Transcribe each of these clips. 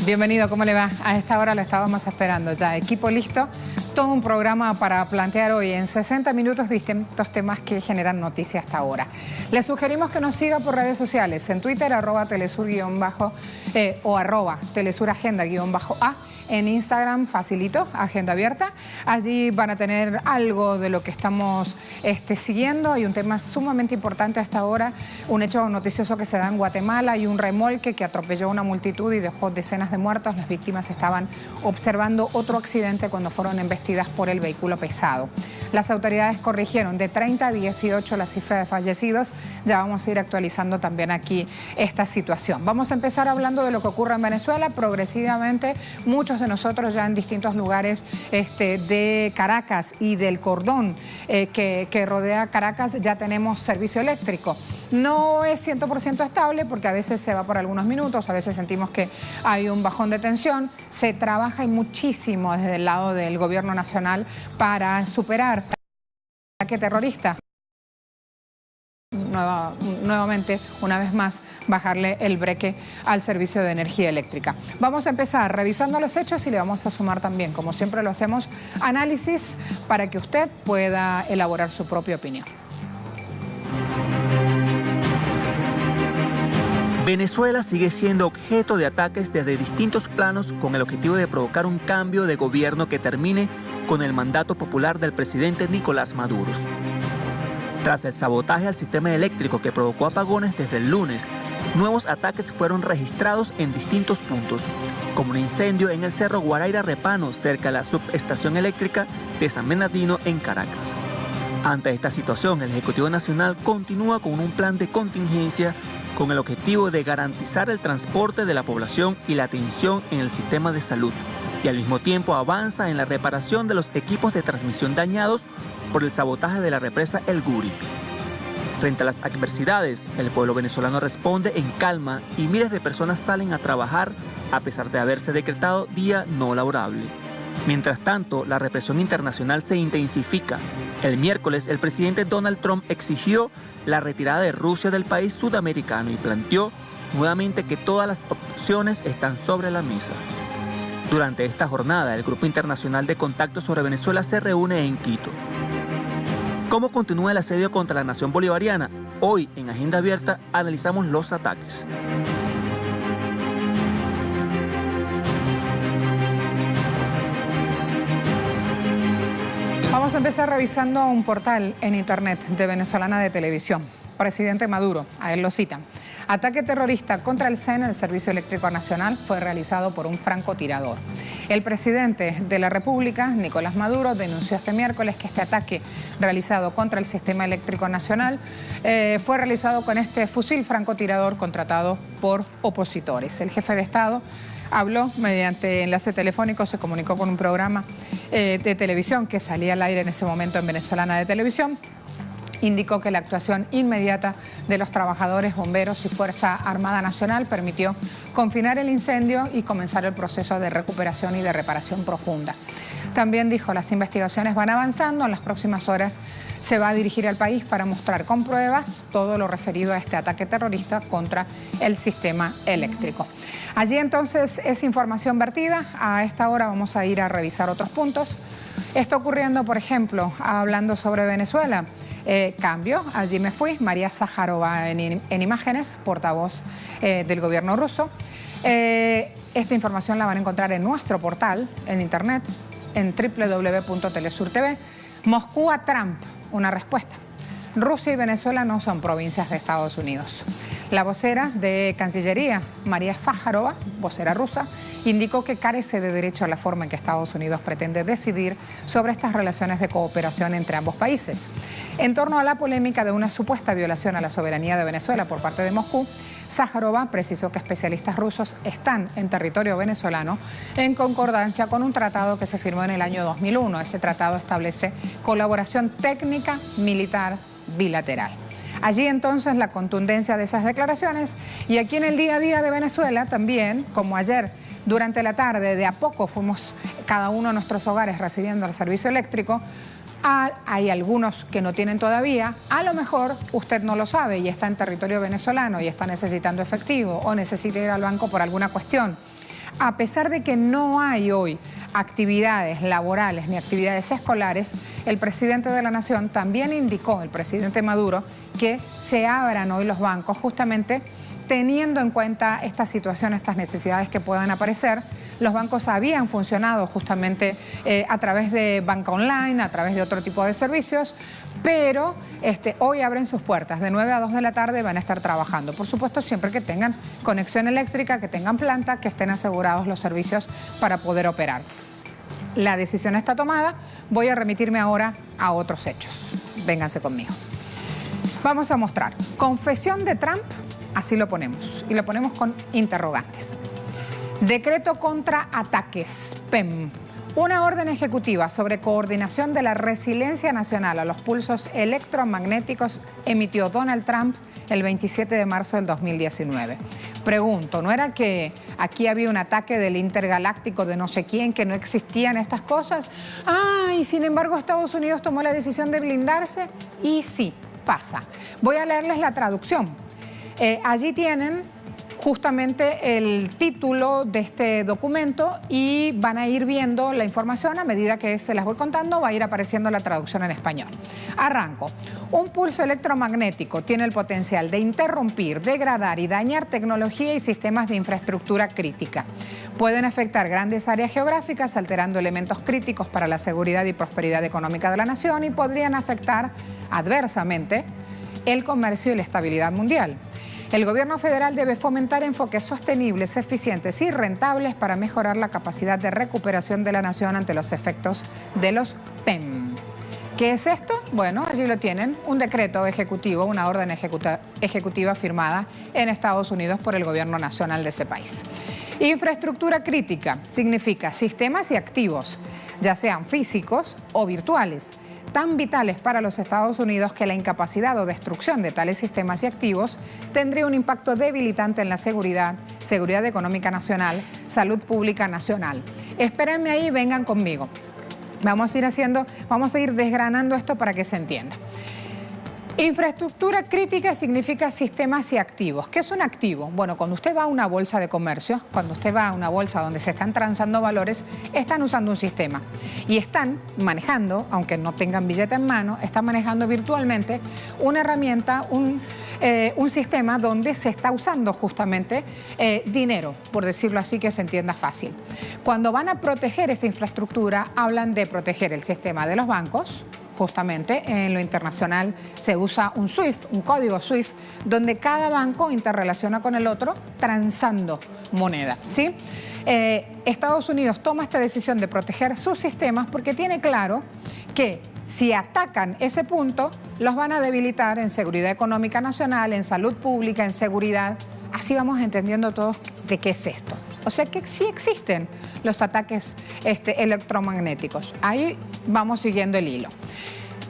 Bienvenido, ¿cómo le va? A esta hora lo estábamos esperando ya. Equipo listo, todo un programa para plantear hoy en 60 minutos distintos temas que generan noticia hasta ahora. Le sugerimos que nos siga por redes sociales, en Twitter, @telesur- o @telesuragenda_a. En Instagram, facilito, agenda abierta. Allí van a tener algo de lo que estamos siguiendo. Hay un tema sumamente importante hasta ahora, un hecho noticioso que se da en Guatemala. Hay un remolque que atropelló a una multitud y dejó decenas de muertos. Las víctimas estaban observando otro accidente cuando fueron embestidas por el vehículo pesado. Las autoridades corrigieron de 30 a 18 la cifra de fallecidos. Ya vamos a ir actualizando también aquí esta situación. Vamos a empezar hablando de lo que ocurre en Venezuela. Progresivamente, muchos de nosotros ya en distintos lugares de Caracas y del cordón que rodea Caracas ya tenemos servicio eléctrico. No es 100% estable porque a veces se va por algunos minutos, a veces sentimos que hay un bajón de tensión. Se trabaja y muchísimo desde el lado del gobierno nacional para superar el ataque terrorista. Nuevamente, una vez más, bajarle el breque al servicio de energía eléctrica. Vamos a empezar revisando los hechos y le vamos a sumar también, como siempre lo hacemos, análisis para que usted pueda elaborar su propia opinión. Venezuela sigue siendo objeto de ataques desde distintos planos con el objetivo de provocar un cambio de gobierno que termine con el mandato popular del presidente Nicolás Maduro. Tras el sabotaje al sistema eléctrico que provocó apagones desde el lunes, nuevos ataques fueron registrados en distintos puntos, como un incendio en el Cerro Guaraira Repano, cerca de la subestación eléctrica de San Bernardino en Caracas. Ante esta situación, el Ejecutivo Nacional continúa con un plan de contingencia con el objetivo de garantizar el transporte de la población y la atención en el sistema de salud, y al mismo tiempo avanza en la reparación de los equipos de transmisión dañados por el sabotaje de la represa El Guri. Frente a las adversidades, el pueblo venezolano responde en calma y miles de personas salen a trabajar a pesar de haberse decretado día no laborable. Mientras tanto, la represión internacional se intensifica. El miércoles, el presidente Donald Trump exigió la retirada de Rusia del país sudamericano y planteó nuevamente que todas las opciones están sobre la mesa. Durante esta jornada, el Grupo Internacional de Contacto sobre Venezuela se reúne en Quito. ¿Cómo continúa el asedio contra la nación bolivariana? Hoy, en Agenda Abierta, analizamos los ataques. Vamos a empezar revisando un portal en internet de Venezolana de Televisión. Presidente Maduro, a él lo citan. Ataque terrorista contra el CEN, el Servicio Eléctrico Nacional, fue realizado por un francotirador. El presidente de la República, Nicolás Maduro, denunció este miércoles que este ataque realizado contra el Sistema Eléctrico Nacional fue realizado con este fusil francotirador contratado por opositores. El jefe de Estado habló mediante enlace telefónico, se comunicó con un programa de televisión que salía al aire en ese momento en Venezolana de Televisión. Indicó que la actuación inmediata de los trabajadores, bomberos y Fuerza Armada Nacional permitió confinar el incendio y comenzar el proceso de recuperación y de reparación profunda. También dijo, las investigaciones van avanzando, en las próximas horas se va a dirigir al país para mostrar con pruebas todo lo referido a este ataque terrorista contra el sistema eléctrico. Allí entonces es información vertida. A esta hora vamos a ir a revisar otros puntos. Está ocurriendo, por ejemplo, hablando sobre Venezuela. Cambio, allí me fui, María Zaharova en imágenes, portavoz del gobierno ruso. Esta información la van a encontrar en nuestro portal, en internet, en www.telesur.tv. Moscú a Trump, una respuesta. Rusia y Venezuela no son provincias de Estados Unidos. La vocera de Cancillería, María Zaharova, vocera rusa, indicó que carece de derecho a la forma en que Estados Unidos pretende decidir sobre estas relaciones de cooperación entre ambos países. En torno a la polémica de una supuesta violación a la soberanía de Venezuela por parte de Moscú, Zaharova precisó que especialistas rusos están en territorio venezolano en concordancia con un tratado que se firmó en el año 2001. Ese tratado establece colaboración técnica militar bilateral. Allí entonces la contundencia de esas declaraciones, y aquí en el día a día de Venezuela también, como ayer durante la tarde, de a poco fuimos cada uno a nuestros hogares recibiendo el servicio eléctrico. Hay algunos que no tienen todavía, a lo mejor usted no lo sabe y está en territorio venezolano y está necesitando efectivo o necesita ir al banco por alguna cuestión. a pesar de que no hay hoy actividades laborales ni actividades escolares, el presidente de la Nación también indicó, el presidente Maduro, que se abran hoy los bancos justamente teniendo en cuenta esta situación, estas necesidades que puedan aparecer. Los bancos habían funcionado justamente a través de banca online, a través de otro tipo de servicios, pero hoy abren sus puertas. De 9 a 2 de la tarde van a estar trabajando. Por supuesto, siempre que tengan conexión eléctrica, que tengan planta, que estén asegurados los servicios para poder operar. La decisión está tomada. Voy a remitirme ahora a otros hechos. Vénganse conmigo. Vamos a mostrar. Confesión de Trump, así lo ponemos. Y lo ponemos con interrogantes. Decreto contra ataques, PEM. Una orden ejecutiva sobre coordinación de la resiliencia nacional a los pulsos electromagnéticos emitió Donald Trump el 27 de marzo del 2019. Pregunto, ¿no era que aquí había un ataque del intergaláctico de no sé quién, que no existían estas cosas? Y sin embargo Estados Unidos tomó la decisión de blindarse y sí, pasa. Voy a leerles la traducción. Allí tienen justamente el título de este documento y van a ir viendo la información a medida que se las voy contando, va a ir apareciendo la traducción en español. Arranco. Un pulso electromagnético tiene el potencial de interrumpir, degradar y dañar tecnología y sistemas de infraestructura crítica. Pueden afectar grandes áreas geográficas, alterando elementos críticos para la seguridad y prosperidad económica de la nación y podrían afectar adversamente el comercio y la estabilidad mundial. El gobierno federal debe fomentar enfoques sostenibles, eficientes y rentables para mejorar la capacidad de recuperación de la nación ante los efectos de los PEM. ¿Qué es esto? Bueno, allí lo tienen, un decreto ejecutivo, una orden ejecutiva firmada en Estados Unidos por el gobierno nacional de ese país. Infraestructura crítica significa sistemas y activos, ya sean físicos o virtuales, tan vitales para los Estados Unidos que la incapacidad o destrucción de tales sistemas y activos tendría un impacto debilitante en la seguridad económica nacional, salud pública nacional. Espérenme ahí, vengan conmigo. Vamos a ir desgranando esto para que se entienda. Infraestructura crítica significa sistemas y activos. ¿Qué es un activo? Bueno, cuando usted va a una bolsa de comercio, cuando usted va a una bolsa donde se están transando valores, están usando un sistema y están manejando, aunque no tengan billete en mano, están manejando virtualmente una herramienta, un sistema donde se está usando justamente dinero, por decirlo así, que se entienda fácil. Cuando van a proteger esa infraestructura, hablan de proteger el sistema de los bancos. Justamente en lo internacional se usa un SWIFT, un código SWIFT, donde cada banco interrelaciona con el otro transando moneda, ¿sí? Estados Unidos toma esta decisión de proteger sus sistemas porque tiene claro que si atacan ese punto, los van a debilitar en seguridad económica nacional, en salud pública, en seguridad. Así vamos entendiendo todos de qué es esto. O sea que sí existen los ataques electromagnéticos. Ahí vamos siguiendo el hilo.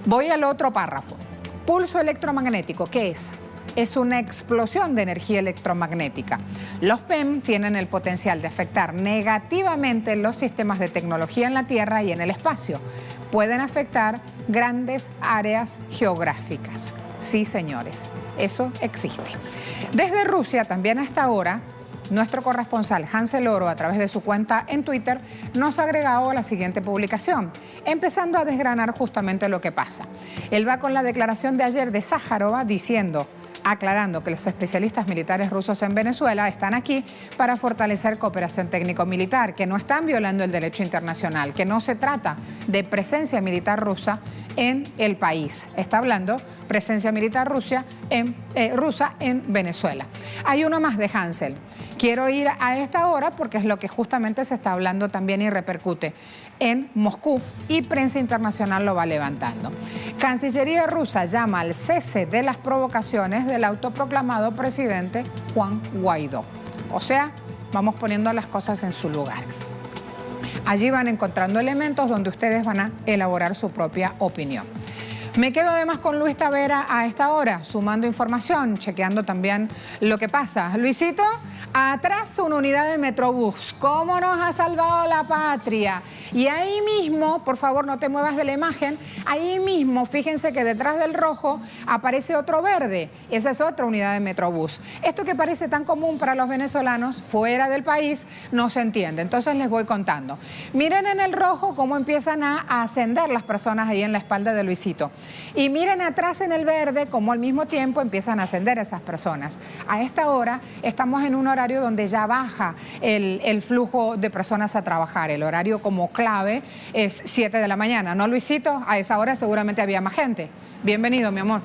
Voy al otro párrafo. Pulso electromagnético, ¿qué es? Es una explosión de energía electromagnética. Los PEM tienen el potencial de afectar negativamente los sistemas de tecnología en la Tierra y en el espacio. Pueden afectar grandes áreas geográficas. Sí, señores, eso existe. Desde Rusia, también hasta ahora, nuestro corresponsal Hansel Oro, a través de su cuenta en Twitter, nos ha agregado la siguiente publicación, empezando a desgranar justamente lo que pasa. Él va con la declaración de ayer de Sájarova aclarando que los especialistas militares rusos en Venezuela están aquí para fortalecer cooperación técnico-militar, que no están violando el derecho internacional, que no se trata de presencia militar rusa en el país. Está hablando presencia militar rusa en Venezuela. Hay uno más de Hansel. Quiero ir a esta hora porque es lo que justamente se está hablando también y repercute en Moscú y prensa internacional lo va levantando. Cancillería rusa llama al cese de las provocaciones del autoproclamado presidente Juan Guaidó. O sea, vamos poniendo las cosas en su lugar. Allí van encontrando elementos donde ustedes van a elaborar su propia opinión. Me quedo además con Luis Tavera a esta hora, sumando información, chequeando también lo que pasa. Luisito, atrás una unidad de Metrobús. ¿Cómo nos ha salvado la patria? Y ahí mismo, por favor no te muevas de la imagen, ahí mismo, fíjense que detrás del rojo aparece otro verde. Esa es otra unidad de Metrobús. Esto que parece tan común para los venezolanos fuera del país no se entiende. Entonces les voy contando. Miren en el rojo cómo empiezan a ascender las personas ahí en la espalda de Luisito. Y miren atrás en el verde cómo al mismo tiempo empiezan a ascender esas personas. A esta hora estamos en un horario donde ya baja el flujo de personas a trabajar. El horario como clave es 7 de la mañana. ¿No, Luisito? A esa hora seguramente había más gente. Bienvenido, mi amor.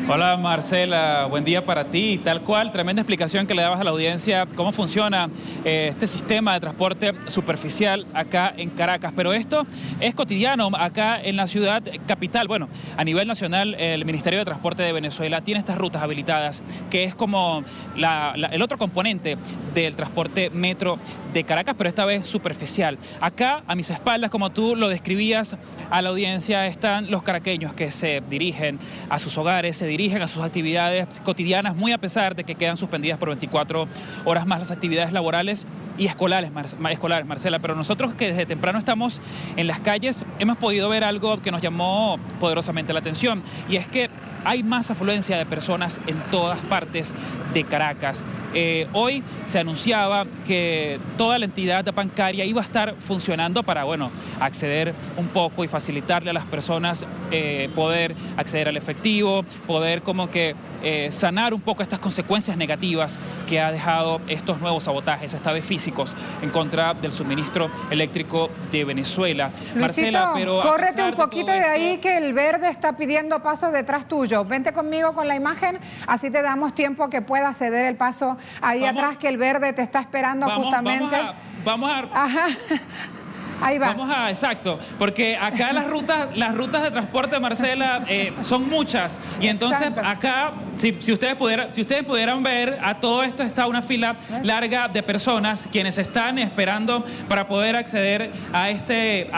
Hola Marcela, buen día para ti. Tal cual, tremenda explicación que le dabas a la audiencia, cómo funciona este sistema de transporte superficial acá en Caracas. Pero esto es cotidiano acá en la ciudad capital. Bueno, a nivel nacional, el Ministerio de Transporte de Venezuela tiene estas rutas habilitadas, que es como el otro componente del transporte metro de Caracas, pero esta vez superficial. Acá, a mis espaldas, como tú lo describías a la audiencia, están los caraqueños que se dirigen a sus hogares, se dirigen a sus actividades cotidianas, muy a pesar de que quedan suspendidas por 24 horas más las actividades laborales y escolares, Marcela. Pero nosotros que desde temprano estamos en las calles, hemos podido ver algo que nos llamó poderosamente la atención, y es que hay más afluencia de personas en todas partes de Caracas. Hoy se anunciaba que toda la entidad bancaria iba a estar funcionando para, bueno, acceder un poco y facilitarle a las personas poder acceder al efectivo, poder como que sanar un poco estas consecuencias negativas que ha dejado estos nuevos sabotajes, esta vez físicos, en contra del suministro eléctrico de Venezuela. Luisito, Marcela, pero córrete un poquito de ahí que el verde está pidiendo paso detrás tuyo. Vente conmigo con la imagen, así te damos tiempo que pueda ceder el paso ahí atrás, que el verde te está esperando justamente. Vamos a... Ajá. Ahí va. Exacto, porque acá las rutas de transporte, Marcela, son muchas, y entonces acá, si ustedes pudieran ver, a todo esto está una fila larga de personas quienes están esperando para poder acceder a este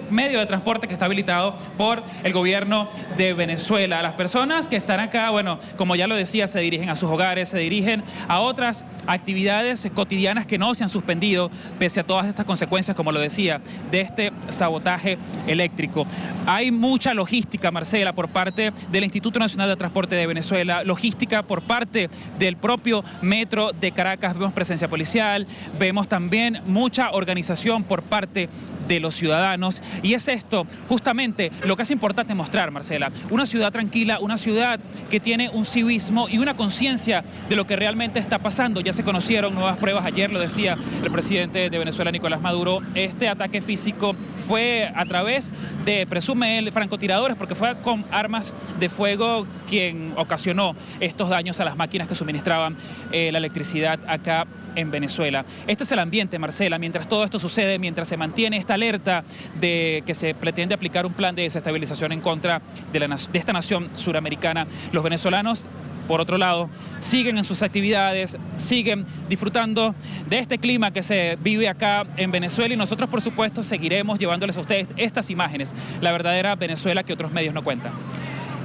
medio de transporte que está habilitado por el gobierno de Venezuela. Las personas que están acá, bueno, como ya lo decía, se dirigen a sus hogares, se dirigen a otras actividades cotidianas que no se han suspendido, pese a todas estas consecuencias, como lo decía, de este sabotaje eléctrico. Hay mucha logística, Marcela, por parte del Instituto Nacional de Transporte de Venezuela, logística por parte del propio Metro de Caracas. Vemos presencia policial, vemos también mucha organización por parte de los ciudadanos, y es esto justamente lo que es importante mostrar, Marcela, una ciudad tranquila, una ciudad que tiene un civismo y una conciencia de lo que realmente está pasando. Ya se conocieron nuevas pruebas, ayer lo decía el presidente de Venezuela, Nicolás Maduro, este ataque físico fue a través de, presume él, francotiradores, porque fue con armas de fuego quien ocasionó estos daños a las máquinas que suministraban la electricidad acá en Venezuela. Este es el ambiente, Marcela, mientras todo esto sucede, mientras se mantiene esta alerta de que se pretende aplicar un plan de desestabilización en contra de esta nación suramericana. Los venezolanos, por otro lado, siguen en sus actividades, siguen disfrutando de este clima que se vive acá en Venezuela, y nosotros, por supuesto, seguiremos llevándoles a ustedes estas imágenes, la verdadera Venezuela que otros medios no cuentan.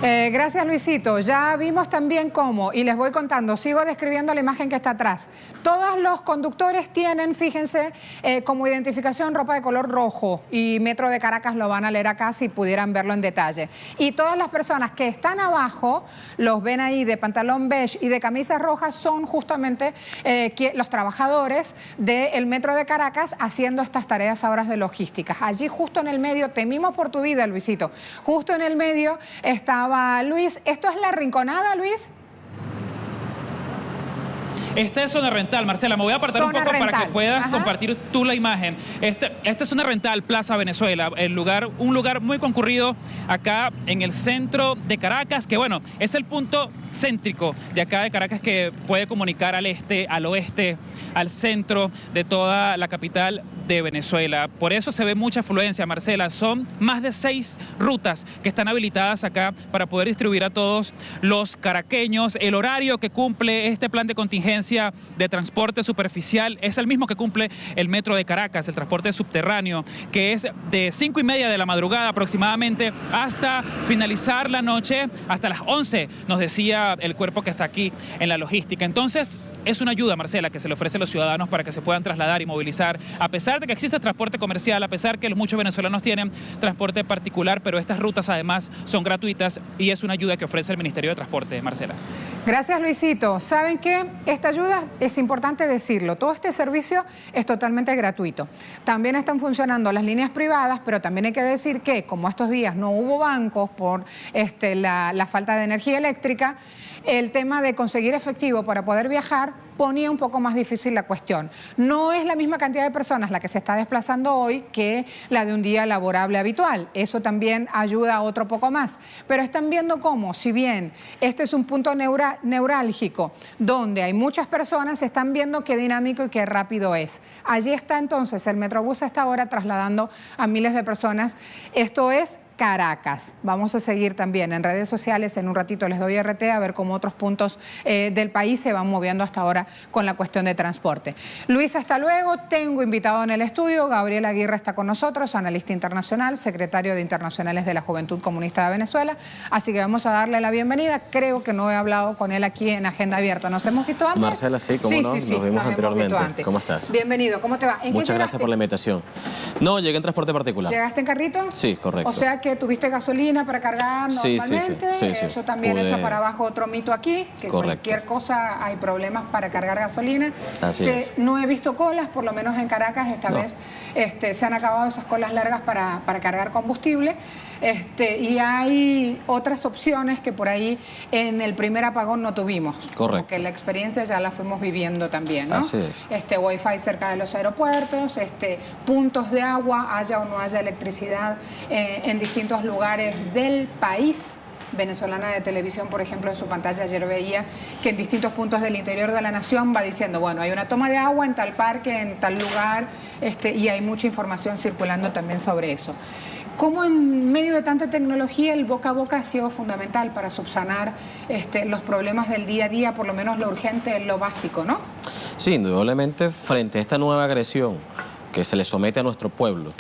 Gracias, Luisito. Ya vimos también cómo, y les voy contando, sigo describiendo la imagen que está atrás. Todos los conductores tienen, fíjense, como identificación ropa de color rojo, y Metro de Caracas lo van a leer acá si pudieran verlo en detalle. Y todas las personas que están abajo, los ven ahí de pantalón beige y de camisas rojas, son justamente los trabajadores del Metro de Caracas haciendo estas tareas ahora de logística. Allí justo en el medio, temimos por tu vida, Luisito, justo en el medio estaba Luis. ¿Esto es La Rinconada, Luis? Esta es Zona Rental, Marcela. Me voy a apartar un poco para que puedas compartir tú la imagen. Esta es Zona Rental, Plaza Venezuela, un lugar muy concurrido acá en el centro de Caracas, que bueno, es el punto céntrico de acá de Caracas que puede comunicar al este, al oeste, al centro de toda la capital de Venezuela. Por eso se ve mucha afluencia, Marcela. Son más de 6 rutas que están habilitadas acá para poder distribuir a todos los caraqueños. El horario que cumple este plan de contingencia de transporte superficial es el mismo que cumple el Metro de Caracas, el transporte subterráneo, que es de 5:30 de la madrugada aproximadamente hasta finalizar la noche, hasta las 11, nos decía el cuerpo que está aquí en la logística. Entonces, es una ayuda, Marcela, que se le ofrece a los ciudadanos para que se puedan trasladar y movilizar, a pesar de que existe transporte comercial, a pesar que muchos venezolanos tienen transporte particular, pero estas rutas además son gratuitas y es una ayuda que ofrece el Ministerio de Transporte, Marcela. Gracias, Luisito. ¿Saben qué? Esta ayuda es importante decirlo. Todo este servicio es totalmente gratuito. También están funcionando las líneas privadas, pero también hay que decir que, como estos días no hubo bancos por la falta de energía eléctrica, el tema de conseguir efectivo para poder viajar ponía un poco más difícil la cuestión. No es la misma cantidad de personas la que se está desplazando hoy que la de un día laborable habitual. Eso también ayuda a otro poco más. Pero están viendo cómo, si bien este es un punto neurálgico donde hay muchas personas, están viendo qué dinámico y qué rápido es. Allí está entonces el Metrobús a esta hora trasladando a miles de personas. Esto es Caracas. Vamos a seguir también en redes sociales. En un ratito les doy RT a ver cómo otros puntos del país se van moviendo hasta ahora con la cuestión de transporte. Luis, hasta luego. Tengo invitado en el estudio. Gabriel Aguirre está con nosotros, analista internacional, secretario de Internacionales de la Juventud Comunista de Venezuela. Así que vamos a darle la bienvenida. Creo que no he hablado con él aquí en Agenda Abierta. ¿Nos hemos visto antes? Marcela, sí, cómo no, nos vimos anteriormente. ¿Cómo estás? Bienvenido. ¿Cómo te va? Muchas gracias por la invitación. No, llegué en transporte particular. ¿Llegaste en carrito? Sí, correcto. O sea que tuviste gasolina para cargar normalmente. Sí. Eso también echa para abajo otro mito aquí, que cualquier cosa hay problemas para cargar gasolina. Así es. No he visto colas, por lo menos en Caracas esta vez se han acabado esas colas largas para cargar combustible. Y hay otras opciones que por ahí en el primer apagón no tuvimos. Correcto. Porque la experiencia ya la fuimos viviendo también, ¿no? Así es. Wi-Fi cerca de los aeropuertos, puntos de agua, haya o no haya electricidad en distintos lugares del país. Venezolana de Televisión, por ejemplo, en su pantalla ayer veía que en distintos puntos del interior de la nación va diciendo, bueno, hay una toma de agua en tal parque, en tal lugar, y hay mucha información circulando también sobre eso. ¿Cómo en medio de tanta tecnología el boca a boca ha sido fundamental para subsanar los problemas del día a día, por lo menos lo urgente, lo básico, ¿no? Sí, indudablemente frente a esta nueva agresión que se le somete a nuestro pueblo,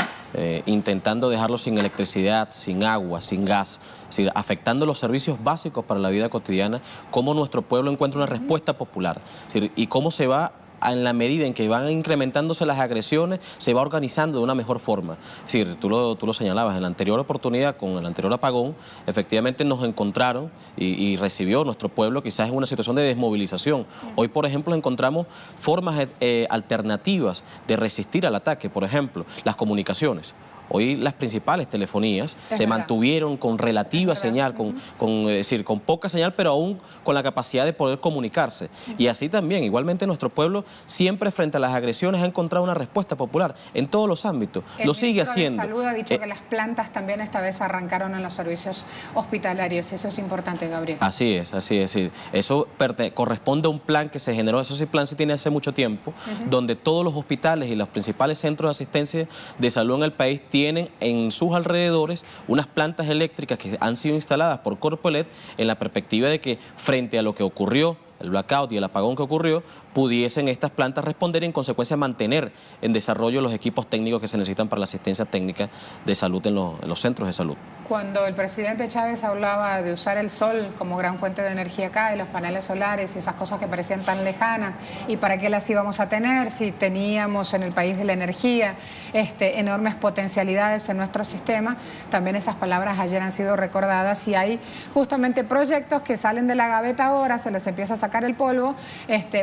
intentando dejarlo sin electricidad, sin agua, sin gas, es decir, afectando los servicios básicos para la vida cotidiana, cómo nuestro pueblo encuentra una respuesta popular, es decir, y cómo se va, en la medida en que van incrementándose las agresiones, se va organizando de una mejor forma. Es decir, tú lo señalabas, en la anterior oportunidad, con el anterior apagón, efectivamente nos encontraron y recibió nuestro pueblo quizás en una situación de desmovilización. Hoy, por ejemplo, encontramos formas alternativas de resistir al ataque, por ejemplo, las comunicaciones. Hoy las principales telefonías se mantuvieron con relativa señal, es decir, con poca señal, pero aún con la capacidad de poder comunicarse. Y así también, igualmente nuestro pueblo siempre frente a las agresiones ha encontrado una respuesta popular en todos los ámbitos. Lo sigue haciendo. El Salud ha dicho que las plantas también esta vez arrancaron en los servicios hospitalarios. Eso es importante, Gabriel. Así es, así es. Sí. Eso corresponde a un plan que se generó, eso sí, plan se tiene hace mucho tiempo, donde todos los hospitales y los principales centros de asistencia de salud en el país tienen en sus alrededores unas plantas eléctricas que han sido instaladas por Corpoelec en la perspectiva de que frente a lo que ocurrió, el blackout y el apagón que ocurrió, pudiesen estas plantas responder y en consecuencia mantener en desarrollo los equipos técnicos que se necesitan para la asistencia técnica de salud en los centros de salud. Cuando el presidente Chávez hablaba de usar el sol como gran fuente de energía acá y los paneles solares y esas cosas que parecían tan lejanas, y para qué las íbamos a tener si teníamos en el país de la energía enormes potencialidades en nuestro sistema, también esas palabras ayer han sido recordadas y hay justamente proyectos que salen de la gaveta ahora, se les empieza a sacar el polvo,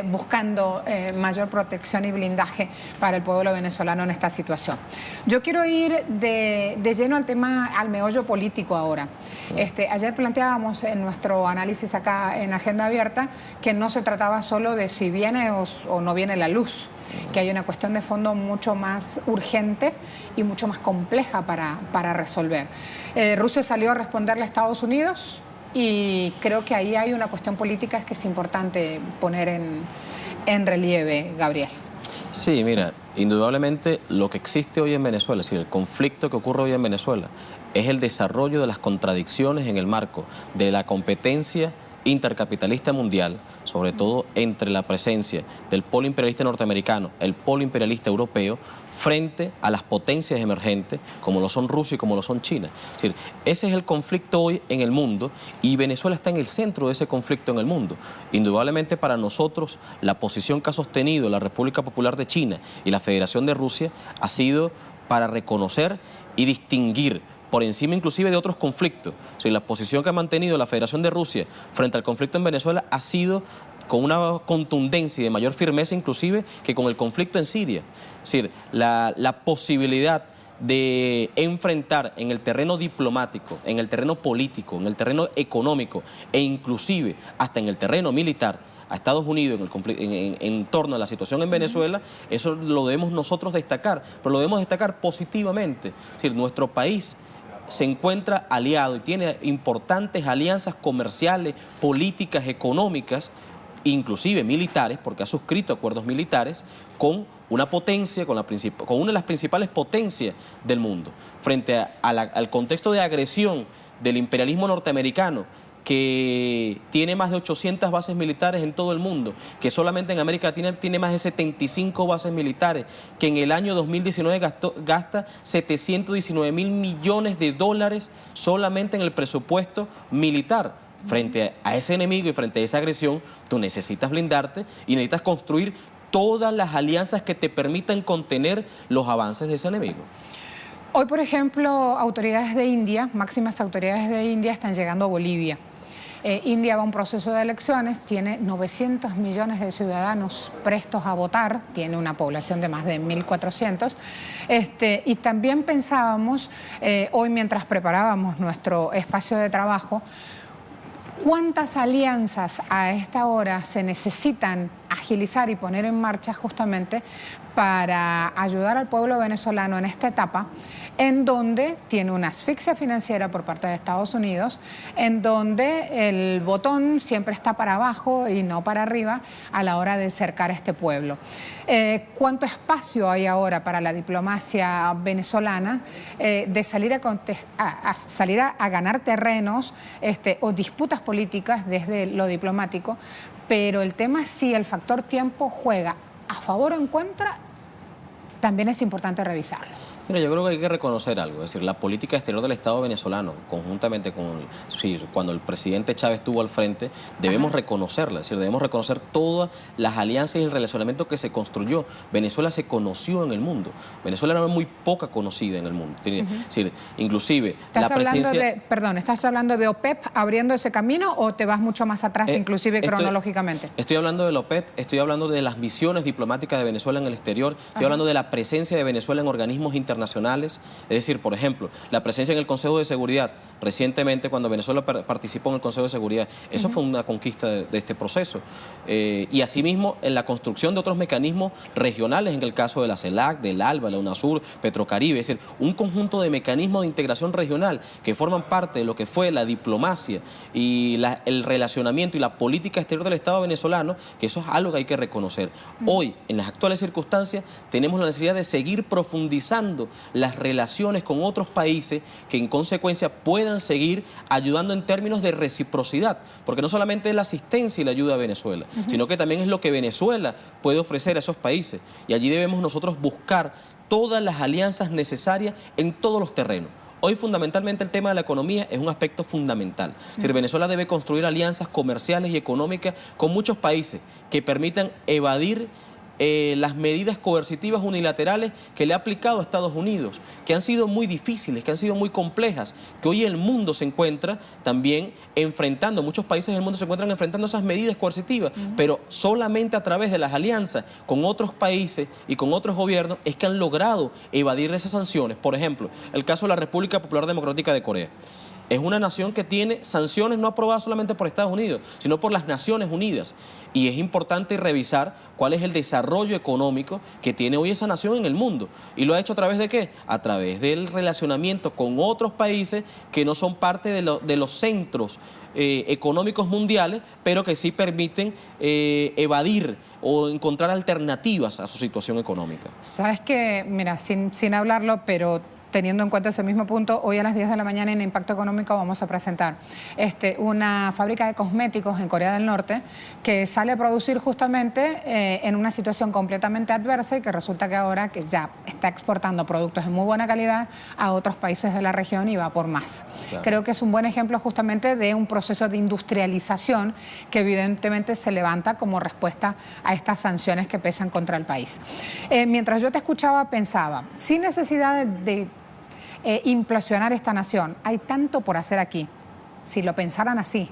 buscando mayor protección y blindaje para el pueblo venezolano en esta situación. Yo quiero ir de lleno al tema, al meollo político ahora. Ayer planteábamos en nuestro análisis acá en Agenda Abierta que no se trataba solo de si viene o no viene la luz, que hay una cuestión de fondo mucho más urgente y mucho más compleja para resolver. Rusia salió a responderle a Estados Unidos y creo que ahí hay una cuestión política que es importante poner en relieve, Gabriel. Sí, mira, indudablemente lo que existe hoy en Venezuela, es decir, el conflicto que ocurre hoy en Venezuela, es el desarrollo de las contradicciones en el marco de la competencia intercapitalista mundial, sobre todo entre la presencia del polo imperialista norteamericano, el polo imperialista europeo, frente a las potencias emergentes como lo son Rusia y como lo son China. Es decir, ese es el conflicto hoy en el mundo y Venezuela está en el centro de ese conflicto en el mundo. Indudablemente para nosotros la posición que ha sostenido la República Popular de China y la Federación de Rusia ha sido para reconocer y distinguir por encima inclusive de otros conflictos. O sea, la posición que ha mantenido la Federación de Rusia frente al conflicto en Venezuela ha sido con una contundencia y de mayor firmeza inclusive que con el conflicto en Siria. Es decir, la posibilidad de enfrentar en el terreno diplomático, en el terreno político, en el terreno económico e inclusive hasta en el terreno militar a Estados Unidos en torno a la situación en Venezuela, eso lo debemos nosotros destacar, pero lo debemos destacar positivamente. Es decir, nuestro país se encuentra aliado y tiene importantes alianzas comerciales, políticas, económicas, inclusive militares, porque ha suscrito acuerdos militares con una potencia, con una de las principales potencias del mundo, frente al contexto de agresión del imperialismo norteamericano, que tiene más de 800 bases militares en todo el mundo, que solamente en América Latina tiene más de 75 bases militares, que en el año 2019 gasta 719 mil millones de dólares solamente en el presupuesto militar. Frente a ese enemigo y frente a esa agresión, tú necesitas blindarte y necesitas construir todas las alianzas que te permitan contener los avances de ese enemigo. Hoy, por ejemplo, autoridades de India, máximas autoridades de India, están llegando a Bolivia. India va a un proceso de elecciones, tiene 900 millones de ciudadanos prestos a votar, tiene una población de más de 1.400. Y también pensábamos, hoy mientras preparábamos nuestro espacio de trabajo, ¿cuántas alianzas a esta hora se necesitan agilizar y poner en marcha justamente para ayudar al pueblo venezolano en esta etapa, en donde tiene una asfixia financiera por parte de Estados Unidos, en donde el botón siempre está para abajo y no para arriba a la hora de cercar a este pueblo? ¿Cuánto espacio hay ahora para la diplomacia venezolana de salir a ganar terrenos o disputas políticas desde lo diplomático? Pero el tema es si el factor tiempo juega a favor o en contra, también es importante revisarlo. Mira, yo creo que hay que reconocer algo, es decir, la política exterior del Estado venezolano, conjuntamente con, cuando el presidente Chávez estuvo al frente, debemos reconocerla, es decir, debemos reconocer todas las alianzas y el relacionamiento que se construyó. Venezuela se conoció en el mundo, Venezuela era muy poca conocida en el mundo, es decir, inclusive la presencia... ¿Estás hablando de OPEP abriendo ese camino o te vas mucho más atrás, inclusive cronológicamente? Estoy hablando de la OPEP, estoy hablando de las misiones diplomáticas de Venezuela en el exterior, estoy hablando de la presencia de Venezuela en organismos internacionales, es decir, por ejemplo, la presencia en el Consejo de Seguridad, recientemente cuando Venezuela participó en el Consejo de Seguridad, eso fue una conquista de este proceso. Y asimismo en la construcción de otros mecanismos regionales, en el caso de la CELAC, del ALBA, la UNASUR, Petrocaribe, es decir, un conjunto de mecanismos de integración regional que forman parte de lo que fue la diplomacia y el relacionamiento y la política exterior del Estado venezolano, que eso es algo que hay que reconocer. Hoy, en las actuales circunstancias, tenemos la necesidad de seguir profundizando las relaciones con otros países que en consecuencia puedan seguir ayudando en términos de reciprocidad, porque no solamente es la asistencia y la ayuda a Venezuela, sino que también es lo que Venezuela puede ofrecer a esos países, y allí debemos nosotros buscar todas las alianzas necesarias en todos los terrenos. Hoy fundamentalmente el tema de la economía es un aspecto fundamental. Es decir, Venezuela debe construir alianzas comerciales y económicas con muchos países que permitan evadir las medidas coercitivas unilaterales que le ha aplicado a Estados Unidos, que han sido muy difíciles, que han sido muy complejas, que hoy el mundo se encuentra también enfrentando, muchos países del mundo se encuentran enfrentando esas medidas coercitivas, pero solamente a través de las alianzas con otros países y con otros gobiernos es que han logrado evadir esas sanciones. Por ejemplo, el caso de la República Popular Democrática de Corea. es una nación que tiene sanciones no aprobadas solamente por Estados Unidos, sino por las Naciones Unidas. Y es importante revisar cuál es el desarrollo económico que tiene hoy esa nación en el mundo. ¿Y lo ha hecho a través de qué? A través del relacionamiento con otros países que no son parte de los centros económicos mundiales, pero que sí permiten evadir o encontrar alternativas a su situación económica. Sabes que, mira, sin hablarlo, pero teniendo en cuenta ese mismo punto, hoy a las 10 de la mañana en Impacto Económico vamos a presentar una fábrica de cosméticos en Corea del Norte que sale a producir justamente en una situación completamente adversa y que resulta que ahora que ya está exportando productos de muy buena calidad a otros países de la región y va por más. Claro. Creo que es un buen ejemplo justamente de un proceso de industrialización que evidentemente se levanta como respuesta a estas sanciones que pesan contra el país. Mientras yo te escuchaba pensaba, sin necesidad de implosionar esta nación. Hay tanto por hacer aquí. Si lo pensaran así,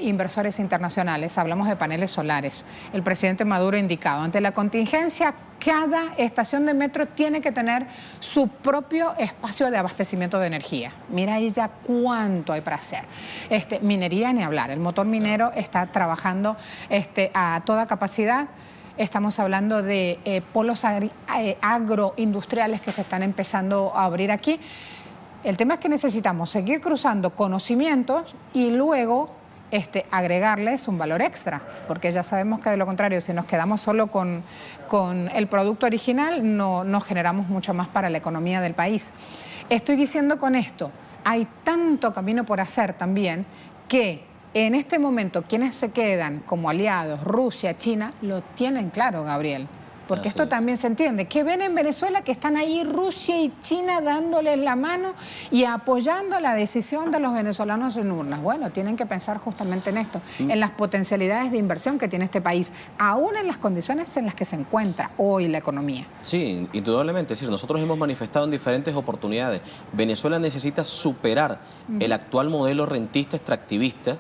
inversores internacionales, hablamos de paneles solares. El presidente Maduro ha indicado, ante la contingencia, cada estación de metro tiene que tener su propio espacio de abastecimiento de energía. Mira ahí ya cuánto hay para hacer. Minería ni hablar. El motor minero está trabajando a toda capacidad. Estamos hablando de polos agroindustriales que se están empezando a abrir aquí. El tema es que necesitamos seguir cruzando conocimientos y luego agregarles un valor extra, porque ya sabemos que de lo contrario, si nos quedamos solo con el producto original, no generamos mucho más para la economía del país. Estoy diciendo con esto, hay tanto camino por hacer también que en este momento, quienes se quedan como aliados, Rusia, China, lo tienen claro, Gabriel. Porque esto también se entiende. ¿Qué ven en Venezuela? Que están ahí Rusia y China dándoles la mano y apoyando la decisión de los venezolanos en urnas. Bueno, tienen que pensar justamente en esto, en las potencialidades de inversión que tiene este país, aún en las condiciones en las que se encuentra hoy la economía. Sí, indudablemente. Es decir, nosotros hemos manifestado en diferentes oportunidades. Venezuela necesita superar el actual modelo rentista extractivista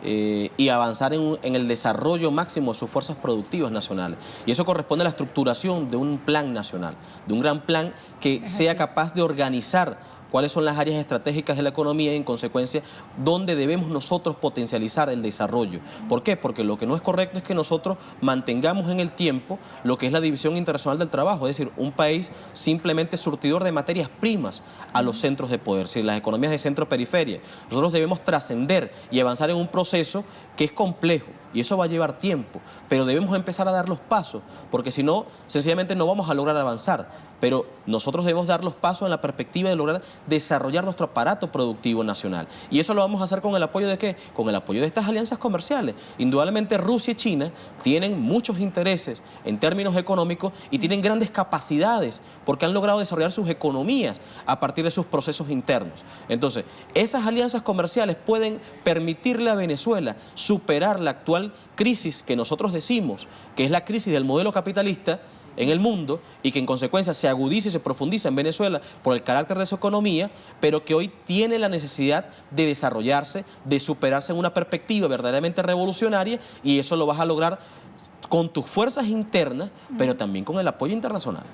y avanzar en el desarrollo máximo de sus fuerzas productivas nacionales. Y eso corresponde a la estructuración de un plan nacional, de un gran plan que sea capaz de organizar cuáles son las áreas estratégicas de la economía y, en consecuencia, dónde debemos nosotros potencializar el desarrollo. ¿Por qué? Porque lo que no es correcto es que nosotros mantengamos en el tiempo lo que es la división internacional del trabajo, es decir, un país simplemente surtidor de materias primas a los centros de poder, es decir, las economías de centro-periferia. Nosotros debemos trascender y avanzar en un proceso que es complejo y eso va a llevar tiempo, pero debemos empezar a dar los pasos, porque si no, sencillamente no vamos a lograr avanzar. Pero nosotros debemos dar los pasos en la perspectiva de lograr desarrollar nuestro aparato productivo nacional. Y eso lo vamos a hacer con el apoyo de ¿qué? Con el apoyo de estas alianzas comerciales. Indudablemente Rusia y China tienen muchos intereses en términos económicos y tienen grandes capacidades porque han logrado desarrollar sus economías a partir de sus procesos internos. Entonces, esas alianzas comerciales pueden permitirle a Venezuela superar la actual crisis que nosotros decimos, que es la crisis del modelo capitalista en el mundo y que en consecuencia se agudiza y se profundiza en Venezuela por el carácter de su economía, pero que hoy tiene la necesidad de desarrollarse, de superarse en una perspectiva verdaderamente revolucionaria, y eso lo vas a lograr con tus fuerzas internas, pero también con el apoyo internacional.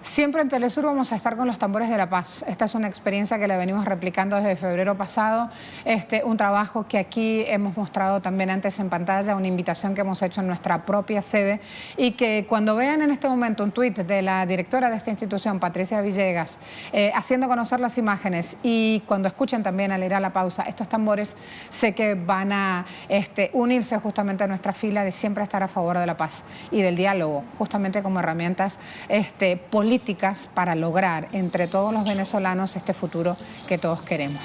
Siempre en Telesur vamos a estar con los tambores de la paz. Esta es una experiencia que la venimos replicando desde febrero pasado. Un trabajo que aquí hemos mostrado también antes en pantalla, una invitación que hemos hecho en nuestra propia sede y que cuando vean en este momento un tuit de la directora de esta institución, Patricia Villegas, haciendo conocer las imágenes, y cuando escuchen también al ir a la pausa estos tambores, sé que van a unirse justamente a nuestra fila de siempre estar a favor de la paz y del diálogo, justamente como herramientas políticas para lograr entre todos los venezolanos este futuro que todos queremos.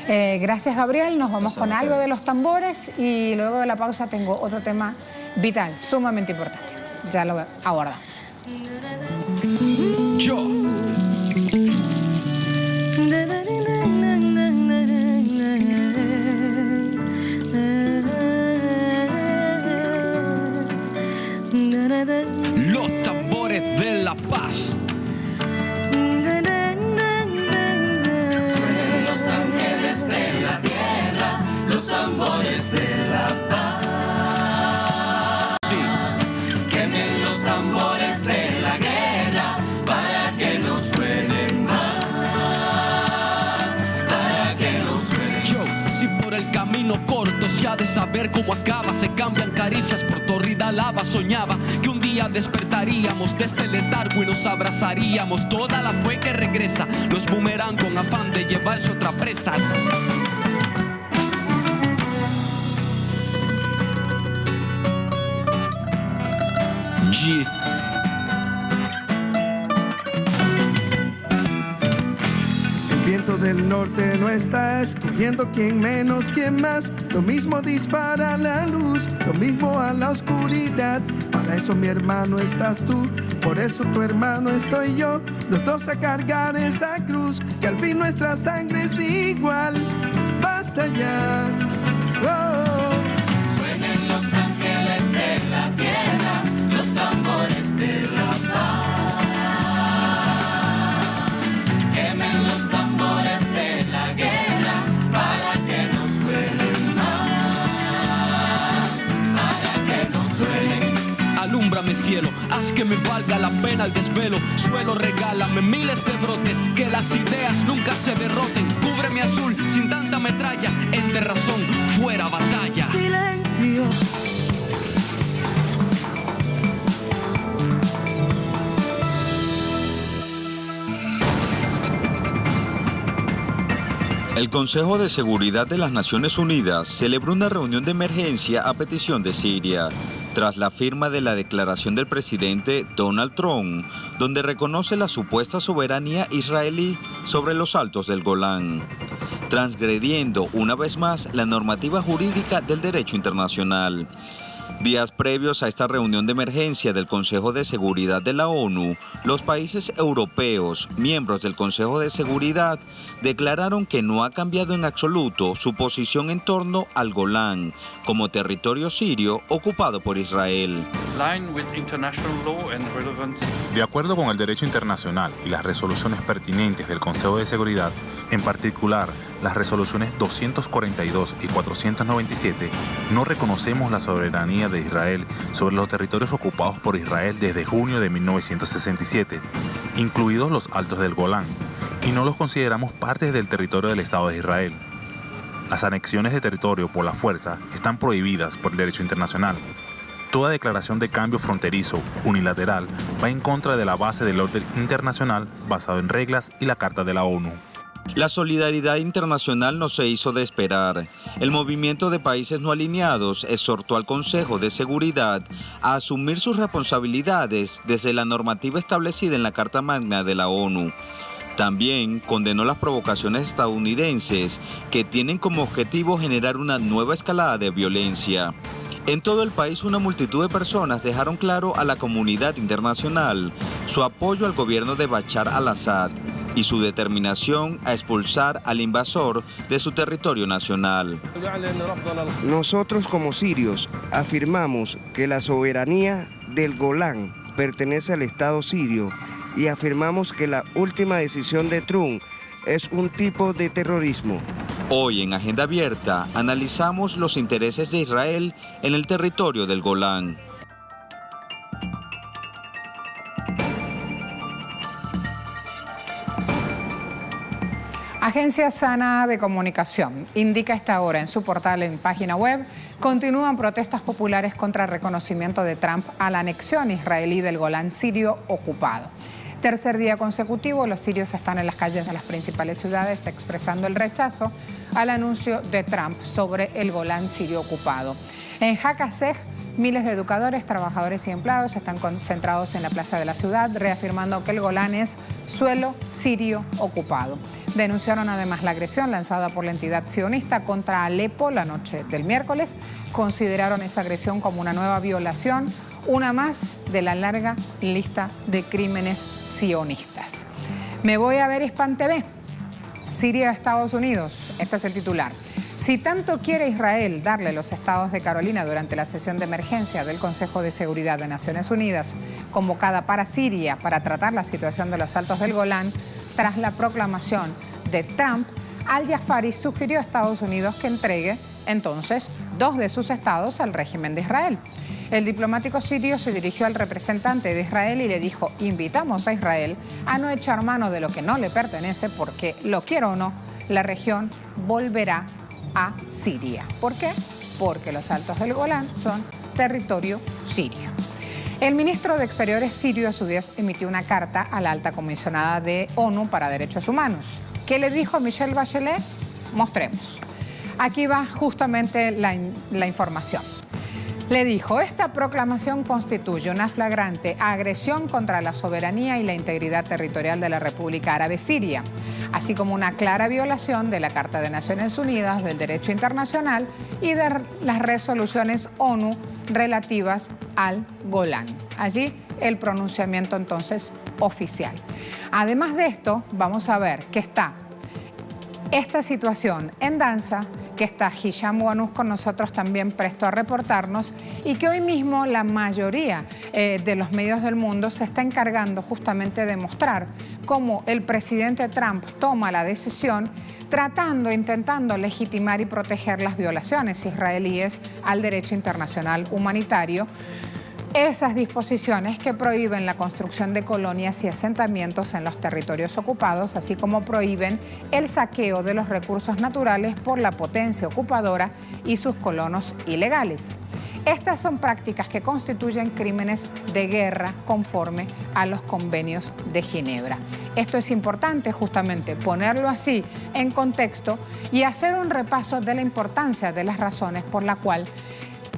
Gracias, Gabriel. Nos vamos con algo de los tambores y luego de la pausa tengo otro tema vital, sumamente importante. Ya lo abordamos. Los tambores de la paz. Suenen los ángeles de la tierra, los tambores de la paz. Sí. Quemen los tambores de la guerra para que no suenen más, para que no suenen. camino corto, si ha de saber cómo acaba. Se cambian caricias por tórrida lava. Soñaba que un día despertaríamos de este letargo y nos abrazaríamos. Toda la fe que regresa, los boomerang con afán de llevarse otra presa. El viento del norte no está escogiendo quién menos, quién más. Lo mismo dispara la luz, lo mismo a la oscuridad. Para eso mi hermano estás tú, por eso tu hermano estoy yo. Los dos a cargar esa cruz, que al fin nuestra sangre es igual. Basta ya. Oh. Suenen los ángeles de la tierra, los tambores de la paz. Quemen los tambores de la guerra para que no suenen más, para que no suenen. Alúmbrame cielo, haz que me valga la pena el desvelo. Suelo, regálame miles de brotes, que las ideas nunca se derroten. Cúbreme azul, sin tanta metralla, entre razón, fuera batalla. Silencio. El Consejo de Seguridad de las Naciones Unidas celebró una reunión de emergencia a petición de Siria, tras la firma de la declaración del presidente Donald Trump, donde reconoce la supuesta soberanía israelí sobre los altos del Golán, transgrediendo una vez más la normativa jurídica del derecho internacional. Días previos a esta reunión de emergencia del Consejo de Seguridad de la ONU, los países europeos, miembros del Consejo de Seguridad, declararon que no ha cambiado en absoluto su posición en torno al Golán como territorio sirio ocupado por Israel. De acuerdo con el derecho internacional y las resoluciones pertinentes del Consejo de Seguridad, en particular las resoluciones 242 y 497, no reconocemos la soberanía de Israel sobre los territorios ocupados por Israel desde junio de 1967, incluidos los altos del Golán, y no los consideramos parte del territorio del Estado de Israel. Las anexiones de territorio por la fuerza están prohibidas por el derecho internacional. Toda declaración de cambio fronterizo unilateral va en contra de la base del orden internacional basado en reglas y la Carta de la ONU. La solidaridad internacional no se hizo de esperar. El movimiento de países no alineados exhortó al Consejo de Seguridad a asumir sus responsabilidades desde la normativa establecida en la Carta Magna de la ONU. También condenó las provocaciones estadounidenses que tienen como objetivo generar una nueva escalada de violencia. En todo el país, una multitud de personas dejaron claro a la comunidad internacional su apoyo al gobierno de Bashar al-Assad y su determinación a expulsar al invasor de su territorio nacional. Nosotros como sirios afirmamos que la soberanía del Golán pertenece al Estado sirio y afirmamos que la última decisión de Trump es un tipo de terrorismo. Hoy en Agenda Abierta analizamos los intereses de Israel en el territorio del Golán. Agencia Sana de Comunicación indica a esta hora en su portal en página web: continúan protestas populares contra el reconocimiento de Trump a la anexión israelí del Golán sirio ocupado. Tercer día consecutivo, los sirios están en las calles de las principales ciudades expresando el rechazo al anuncio de Trump sobre el Golán sirio ocupado. En Hakasej, miles de educadores, trabajadores y empleados están concentrados en la plaza de la ciudad, reafirmando que el Golán es suelo sirio ocupado. Denunciaron además la agresión lanzada por la entidad sionista contra Alepo la noche del miércoles. Consideraron esa agresión como una nueva violación, una más de la larga lista de crímenes sionistas. Me voy a ver Hispan TV. Siria, Estados Unidos. Este es el titular. Si tanto quiere Israel darle los estados de Carolina durante la sesión de emergencia del Consejo de Seguridad de Naciones Unidas, convocada para Siria para tratar la situación de los altos del Golán, tras la proclamación de Trump, Al-Jafari sugirió a Estados Unidos que entregue entonces 2 de sus estados al régimen de Israel. El diplomático sirio se dirigió al representante de Israel y le dijo: invitamos a Israel a no echar mano de lo que no le pertenece porque, lo quiera o no, la región volverá a Siria. ¿Por qué? Porque los Altos del Golán son territorio sirio. El ministro de Exteriores sirio a su vez emitió una carta a la alta comisionada de ONU para Derechos Humanos. ¿Qué le dijo Michelle Bachelet? Mostremos. Aquí va justamente la información. Le dijo, esta proclamación constituye una flagrante agresión contra la soberanía y la integridad territorial de la República Árabe Siria, así como una clara violación de la Carta de Naciones Unidas, del derecho internacional y de las resoluciones ONU relativas al Golán. Allí el pronunciamiento entonces oficial. Además de esto, vamos a ver que está esta situación en danza, que está Hisham Wanous con nosotros también presto a reportarnos y que hoy mismo la mayoría de los medios del mundo se está encargando justamente de mostrar cómo el presidente Trump toma la decisión intentando legitimar y proteger las violaciones israelíes al derecho internacional humanitario. Esas disposiciones que prohíben la construcción de colonias y asentamientos en los territorios ocupados, así como prohíben el saqueo de los recursos naturales por la potencia ocupadora y sus colonos ilegales. Estas son prácticas que constituyen crímenes de guerra conforme a los convenios de Ginebra. Esto es importante justamente ponerlo así en contexto y hacer un repaso de la importancia de las razones por la cual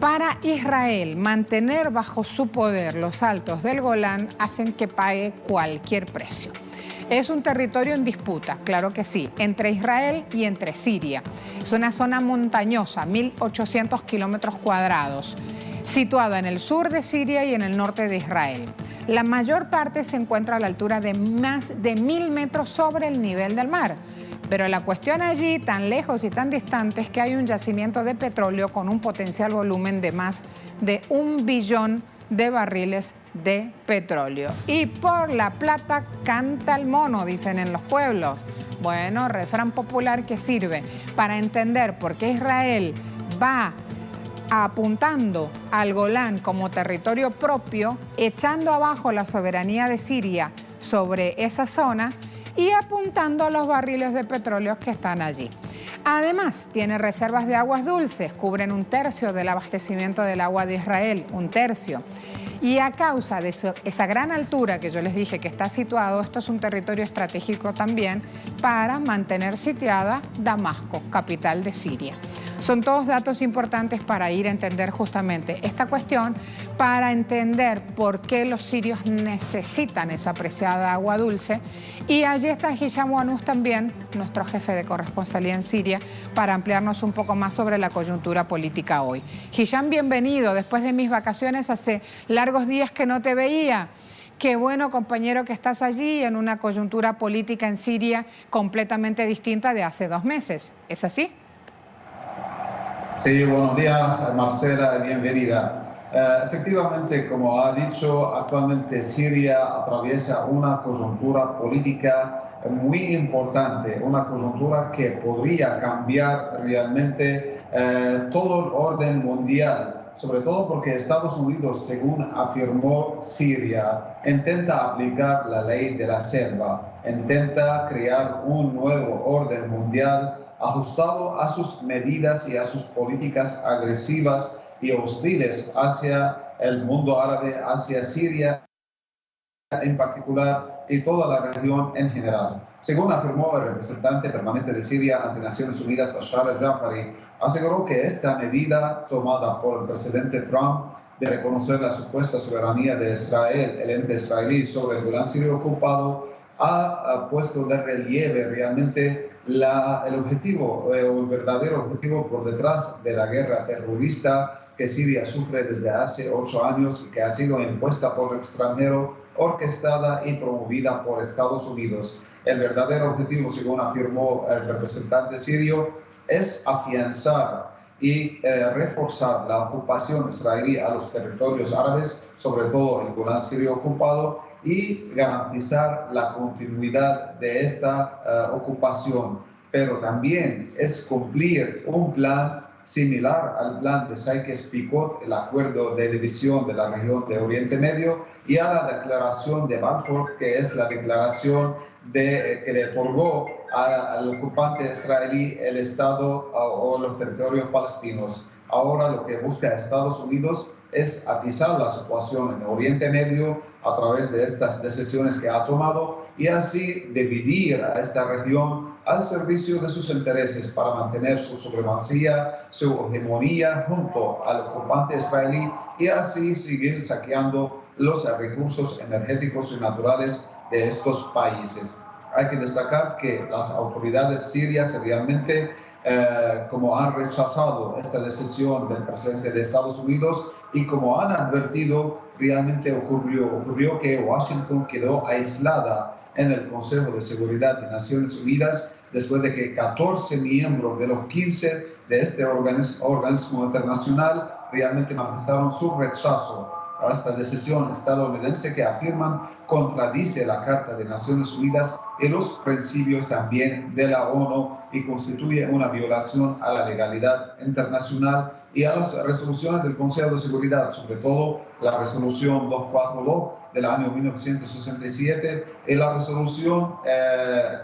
para Israel mantener bajo su poder los Altos del Golán hacen que pague cualquier precio. Es un territorio en disputa, claro que sí, entre Israel y entre Siria. Es una zona montañosa, 1.800 kilómetros cuadrados, situada en el sur de Siria y en el norte de Israel. La mayor parte se encuentra a la altura de más de 1.000 metros sobre el nivel del mar. Pero la cuestión allí, tan lejos y tan distante, es que hay un yacimiento de petróleo con un potencial volumen de más de 1 billón de barriles de petróleo. Y por la plata canta el mono, dicen en los pueblos. Bueno, refrán popular que sirve para entender por qué Israel va apuntando al Golán como territorio propio, echando abajo la soberanía de Siria sobre esa zona y apuntando a los barriles de petróleo que están allí. Además, tiene reservas de aguas dulces, cubren 1/3 del abastecimiento del agua de Israel, 1/3. Y a causa de esa gran altura que yo les dije que está situado, esto es un territorio estratégico también para mantener sitiada Damasco, capital de Siria. Son todos datos importantes para ir a entender justamente esta cuestión, para entender por qué los sirios necesitan esa preciada agua dulce. Y allí está Hisham Wanous también, nuestro jefe de corresponsalía en Siria, para ampliarnos un poco más sobre la coyuntura política hoy. Hisham, bienvenido. Después de mis vacaciones, hace largos días que no te veía. Qué bueno, compañero, que estás allí en una coyuntura política en Siria completamente distinta de hace 2 meses. ¿Es así? Sí, buenos días, Marcela, bienvenida. Efectivamente, como ha dicho, actualmente Siria atraviesa una coyuntura política muy importante, una coyuntura que podría cambiar realmente todo el orden mundial, sobre todo porque Estados Unidos, según afirmó Siria, intenta aplicar la ley de la selva, intenta crear un nuevo orden mundial ajustado a sus medidas y a sus políticas agresivas y hostiles hacia el mundo árabe, hacia Siria en particular y toda la región en general. Según afirmó el representante permanente de Siria ante Naciones Unidas, Bashar al-Jafari, aseguró que esta medida tomada por el presidente Trump de reconocer la supuesta soberanía de Israel, el ente israelí, sobre el Golán sirio ocupado, ha puesto de relieve realmente el objetivo, el verdadero objetivo por detrás de la guerra terrorista que Siria sufre desde hace 8 años y que ha sido impuesta por el extranjero, orquestada y promovida por Estados Unidos. El verdadero objetivo, según afirmó el representante sirio, es afianzar y reforzar la ocupación israelí a los territorios árabes, sobre todo el Golán sirio ocupado, y garantizar la continuidad de esta ocupación. Pero también es cumplir un plan similar al plan de Sykes-Picot, el acuerdo de división de la región de Oriente Medio, y a la declaración de Balfour, que es la declaración que le otorgó al ocupante israelí el Estado o los territorios palestinos. Ahora lo que busca Estados Unidos es atizar la situación en Oriente Medio a través de estas decisiones que ha tomado y así dividir a esta región al servicio de sus intereses para mantener su supremacía, su hegemonía junto al ocupante israelí y así seguir saqueando los recursos energéticos y naturales de estos países. Hay que destacar que las autoridades sirias realmente, como han rechazado esta decisión del presidente de Estados Unidos y como han advertido, realmente ocurrió que Washington quedó aislada en el Consejo de Seguridad de Naciones Unidas después de que 14 miembros de los 15 de este organismo internacional realmente manifestaron su rechazo a esta decisión estadounidense que afirman contradice la Carta de Naciones Unidas y los principios también de la ONU y constituye una violación a la legalidad internacional y a las resoluciones del Consejo de Seguridad, sobre todo la resolución 242 del año 1967 y la resolución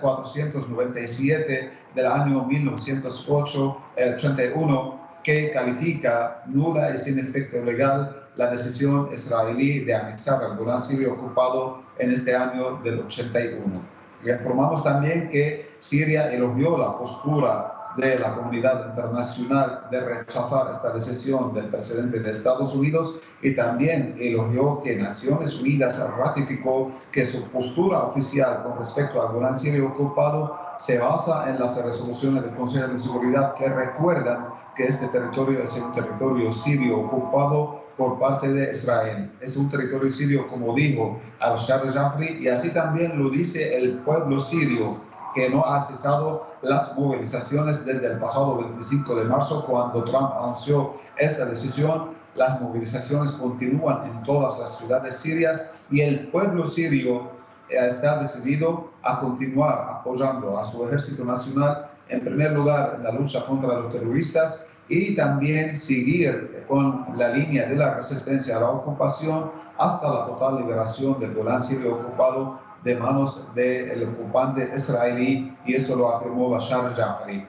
497 del año 1981 que califica nula y sin efecto legal la decisión israelí de anexar el Golán sirio ocupado en este año del 81. Y informamos también que Siria elogió la postura de la comunidad internacional de rechazar esta decisión del presidente de Estados Unidos y también elogió que Naciones Unidas ratificó que su postura oficial con respecto al Golán sirio ocupado se basa en las resoluciones del Consejo de Seguridad que recuerdan que este territorio es un territorio sirio ocupado por parte de Israel. Es un territorio sirio, como dijo al-Shar Jafri, y así también lo dice el pueblo sirio, que no ha cesado las movilizaciones desde el pasado 25 de marzo, cuando Trump anunció esta decisión. Las movilizaciones continúan en todas las ciudades sirias y el pueblo sirio está decidido a continuar apoyando a su ejército nacional, en primer lugar en la lucha contra los terroristas y también seguir con la línea de la resistencia a la ocupación hasta la total liberación del Golán sirio ocupado de manos del ocupante israelí, y eso lo afirmó Bashar Jafri.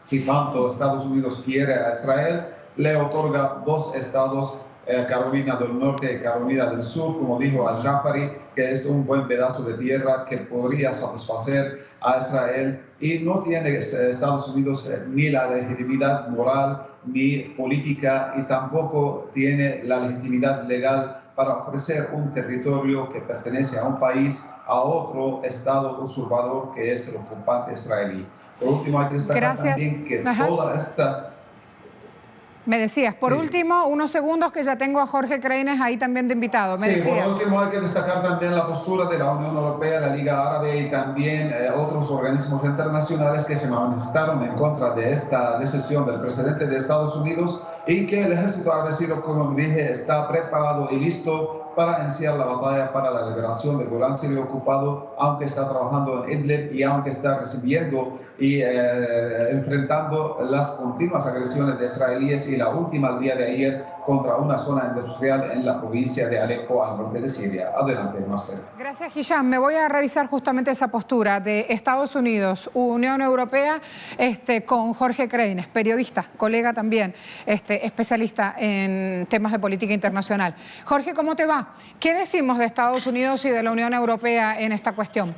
Si tanto Estados Unidos quiere a Israel, le otorga 2 estados, Carolina del Norte y Carolina del Sur, como dijo al-Jafari, que es un buen pedazo de tierra que podría satisfacer a Israel, y no tiene Estados Unidos ni la legitimidad moral ni política y tampoco tiene la legitimidad legal para ofrecer un territorio que pertenece a un país a otro estado usurpador que es el ocupante israelí. Por último, hay que destacar también que toda esta... Me decías, por último, unos segundos que ya tengo a Jorge Creines ahí también de invitado. Me decías. Por último hay que destacar también la postura de la Unión Europea, la Liga Árabe y también otros organismos internacionales que se manifestaron en contra de esta decisión del presidente de Estados Unidos y que el ejército árabe sirio, como dije, está preparado y listo para iniciar la batalla para la liberación del Golán sirio ocupado, aunque está trabajando en Idlib y aunque está recibiendo y enfrentando las continuas agresiones de israelíes y la última el día de ayer contra una zona industrial en la provincia de Alepo, al norte de Siria. Adelante, Marcela. Gracias, Hisham. Me voy a revisar justamente esa postura de Estados Unidos, Unión Europea, con Jorge Creines, periodista, colega también, especialista en temas de política internacional. Jorge, ¿cómo te va? ¿Qué decimos de Estados Unidos y de la Unión Europea en esta cuestión?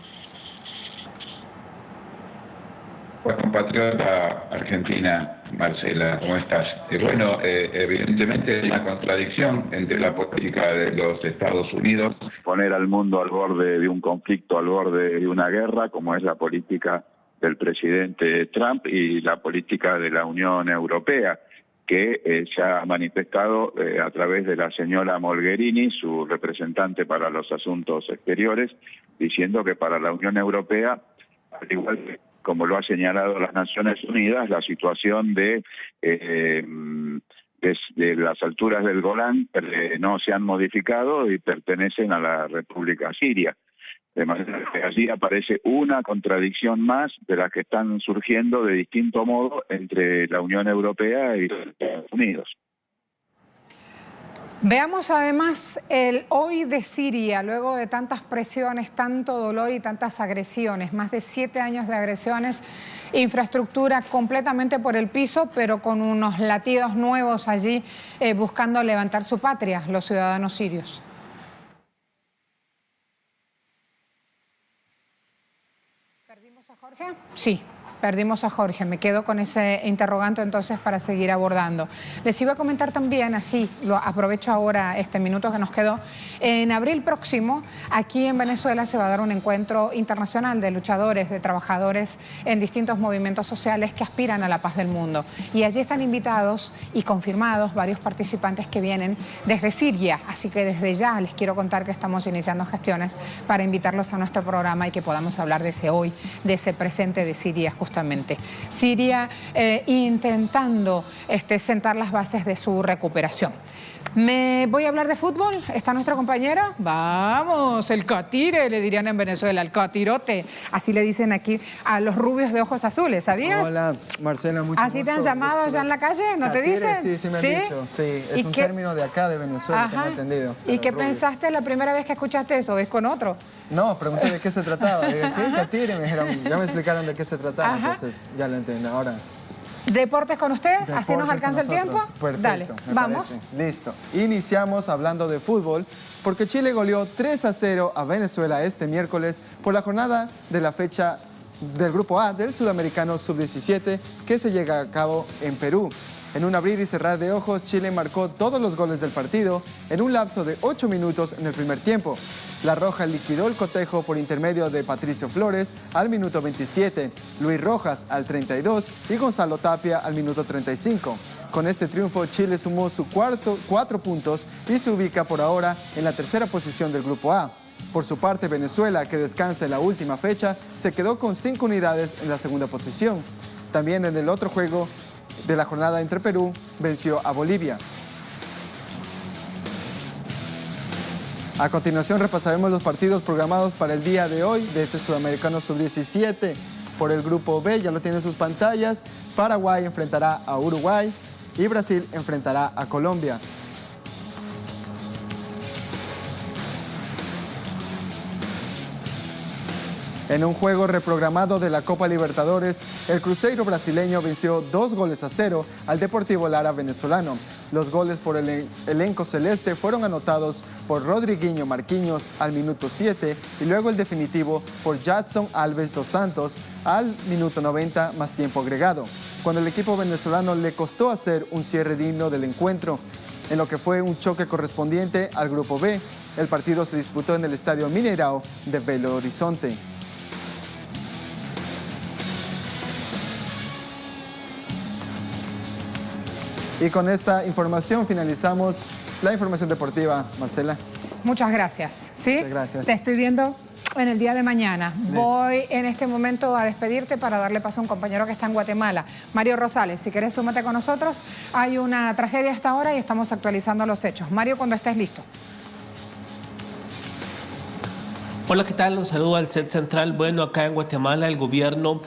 Pues compatriota argentina, Marcela, ¿cómo estás? Bueno, evidentemente hay una contradicción entre la política de los Estados Unidos, poner al mundo al borde de un conflicto, al borde de una guerra, como es la política del presidente Trump, y la política de la Unión Europea, que ya ha manifestado a través de la señora Mogherini, su representante para los asuntos exteriores, diciendo que para la Unión Europea, al igual que como lo ha señalado las Naciones Unidas, la situación de las alturas del Golán no se han modificado y pertenecen a la República Siria. De manera que allí aparece una contradicción más de las que están surgiendo de distinto modo entre la Unión Europea y los Estados Unidos. Veamos además el hoy de Siria, luego de tantas presiones, tanto dolor y tantas agresiones, más de 7 años de agresiones, infraestructura completamente por el piso, pero con unos latidos nuevos allí buscando levantar su patria, los ciudadanos sirios. ¿Perdimos a Jorge? Sí. Perdimos a Jorge, me quedo con ese interrogante entonces para seguir abordando. Les iba a comentar también, así, lo aprovecho ahora este minuto que nos quedó, en abril próximo aquí en Venezuela se va a dar un encuentro internacional de luchadores, de trabajadores en distintos movimientos sociales que aspiran a la paz del mundo. Y allí están invitados y confirmados varios participantes que vienen desde Siria, así que desde ya les quiero contar que estamos iniciando gestiones para invitarlos a nuestro programa y que podamos hablar de ese hoy, de ese presente de Siria justamente. Siria intentando sentar las bases de su recuperación. Me voy a hablar de fútbol. ¿Está nuestra compañera? Vamos, el catire, le dirían en Venezuela, el catirote. Así le dicen aquí a los rubios de ojos azules, ¿sabías? Hola, Marcela, mucho ¿Así gusto. te han llamado allá en la calle? ¿No catire, te dicen? Sí, sí me han dicho. Sí, es un término de acá, de Venezuela, tengo entendido. ¿Y qué pensaste la primera vez que escuchaste eso? ¿Es con otro? No, pregunté de qué se trataba. ¿Qué catire? Me dijeron, ya me explicaron de qué se trataba, entonces ya lo entiendo. Ahora... ¿Deportes con usted? Deportes ¿Así nos alcanza el tiempo? Perfecto, Dale, vamos. Parece. Listo. Iniciamos hablando de fútbol porque Chile goleó 3-0 a Venezuela este miércoles por la jornada de la fecha del Grupo A del Sudamericano Sub-17 que se llega a cabo en Perú. En un abrir y cerrar de ojos, Chile marcó todos los goles del partido en un lapso de 8 minutos en el primer tiempo. La Roja liquidó el cotejo por intermedio de Patricio Flores al minuto 27, Luis Rojas al 32 y Gonzalo Tapia al minuto 35. Con este triunfo, Chile sumó sus 4 puntos y se ubica por ahora en la tercera posición del Grupo A. Por su parte, Venezuela, que descansa en la última fecha, se quedó con 5 unidades en la segunda posición. También en el otro juego de la jornada entre Perú, venció a Bolivia. A continuación repasaremos los partidos programados para el día de hoy de este Sudamericano Sub-17. Por el Grupo B, ya lo tienen en sus pantallas, Paraguay enfrentará a Uruguay y Brasil enfrentará a Colombia. En un juego reprogramado de la Copa Libertadores, el Cruzeiro brasileño venció 2-0 al Deportivo Lara venezolano. Los goles por el elenco celeste fueron anotados por Rodriguinho Marquinhos al minuto 7 y luego el definitivo por Jadson Alves dos Santos al minuto 90 más tiempo agregado, cuando el equipo venezolano le costó hacer un cierre digno del encuentro. En lo que fue un choque correspondiente al Grupo B, el partido se disputó en el Estadio Mineirao de Belo Horizonte. Y con esta información finalizamos la información deportiva. Marcela. Muchas gracias. ¿Sí? Muchas gracias. Te estoy viendo en el día de mañana. Voy en este momento a despedirte para darle paso a un compañero que está en Guatemala. Mario Rosales, si quieres súmate con nosotros. Hay una tragedia hasta ahora y estamos actualizando los hechos. Mario, cuando estés listo. Hola, ¿qué tal? Un saludo al set central. Bueno, acá en Guatemala el gobierno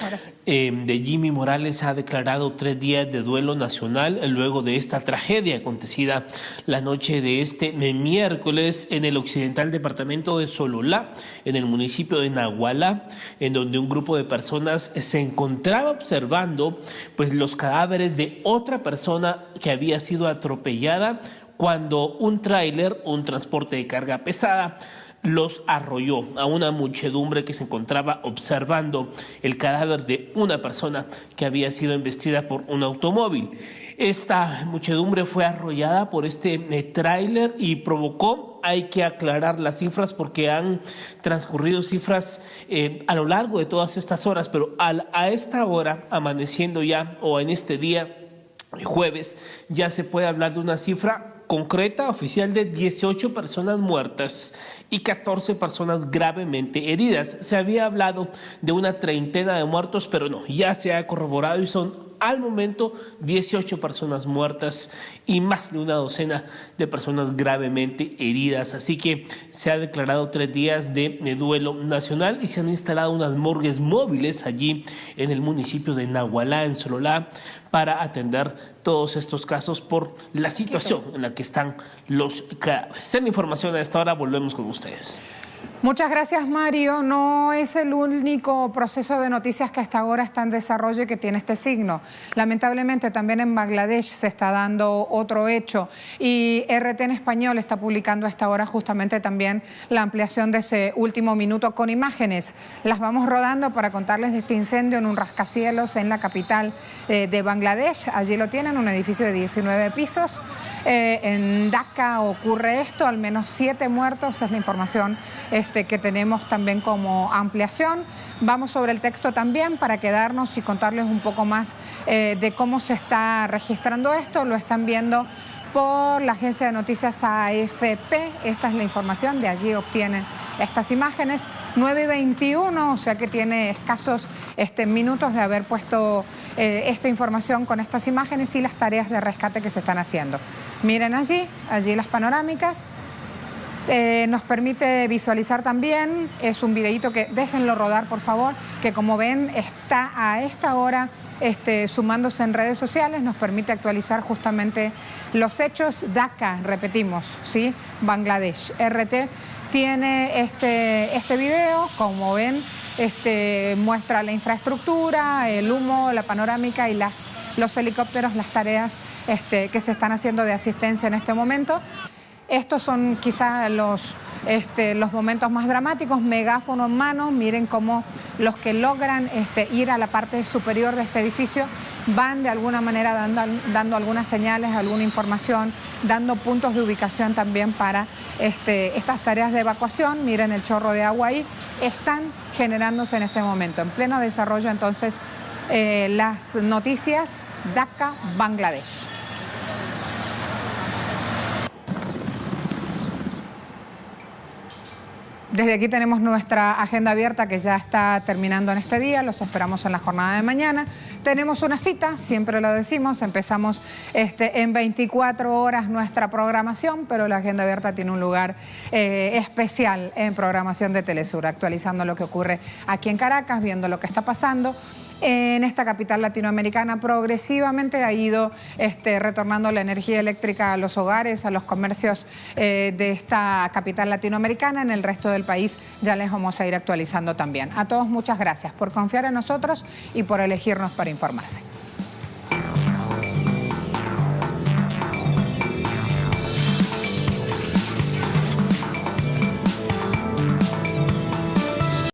de Jimmy Morales ha declarado 3 días de duelo nacional luego de esta tragedia acontecida la noche de este miércoles en el occidental departamento de Sololá, en el municipio de Nagualá, en donde un grupo de personas se encontraba observando pues los cadáveres de otra persona que había sido atropellada cuando un tráiler, un transporte de carga pesada, los arrolló a una muchedumbre que se encontraba observando el cadáver de una persona que había sido embestida por un automóvil. Esta muchedumbre fue arrollada por este tráiler y provocó, hay que aclarar las cifras porque han transcurrido cifras a lo largo de todas estas horas, pero a esta hora, amaneciendo ya, o en este día, jueves, ya se puede hablar de una cifra concreta, oficial, de 18 personas muertas y 14 personas gravemente heridas. Se había hablado de una treintena de muertos, pero no, ya se ha corroborado y son Al momento, 18 personas muertas y más de una docena de personas gravemente heridas. Así que se ha declarado 3 días de duelo nacional y se han instalado unas morgues móviles allí en el municipio de Nahualá, en Sololá, para atender todos estos casos por la situación en la que están los cadáveres. En información a esta hora, volvemos con ustedes. Muchas gracias, Mario. No es el único proceso de noticias que hasta ahora está en desarrollo y que tiene este signo. Lamentablemente también en Bangladesh se está dando otro hecho y RT en español está publicando a esta hora justamente también la ampliación de ese último minuto con imágenes. Las vamos rodando para contarles de este incendio en un rascacielos en la capital de Bangladesh. Allí lo tienen, un edificio de 19 pisos. En Dhaka ocurre esto, al menos 7 muertos, es la información que tenemos también como ampliación. Vamos sobre el texto también para quedarnos y contarles un poco más de cómo se está registrando esto. Lo están viendo por la agencia de noticias AFP, esta es la información, de allí obtienen estas imágenes. 9:21, o sea que tiene escasos minutos de haber puesto esta información con estas imágenes y las tareas de rescate que se están haciendo. Miren allí las panorámicas. Nos permite visualizar también, es un videíto que déjenlo rodar por favor, que como ven está a esta hora sumándose en redes sociales, nos permite actualizar justamente los hechos. Dhaka, repetimos, ¿sí? Bangladesh. RT tiene este video, como ven, muestra la infraestructura, el humo, la panorámica y los helicópteros, las tareas que se están haciendo de asistencia en este momento. Estos son quizás los momentos más dramáticos, megáfono en mano. Miren cómo los que logran ir a la parte superior de este edificio van de alguna manera dando algunas señales, alguna información, dando puntos de ubicación también para estas tareas de evacuación. Miren el chorro de agua ahí, están generándose en este momento. En pleno desarrollo entonces las noticias. Dhaka, Bangladesh. Desde aquí tenemos nuestra agenda abierta que ya está terminando en este día, los esperamos en la jornada de mañana. Tenemos una cita, siempre lo decimos, empezamos en 24 horas nuestra programación, pero la agenda abierta tiene un lugar especial en programación de Telesur, actualizando lo que ocurre aquí en Caracas, viendo lo que está pasando. En esta capital latinoamericana progresivamente ha ido retornando la energía eléctrica a los hogares, a los comercios de esta capital latinoamericana. En el resto del país ya les vamos a ir actualizando también. A todos muchas gracias por confiar en nosotros y por elegirnos para informarse.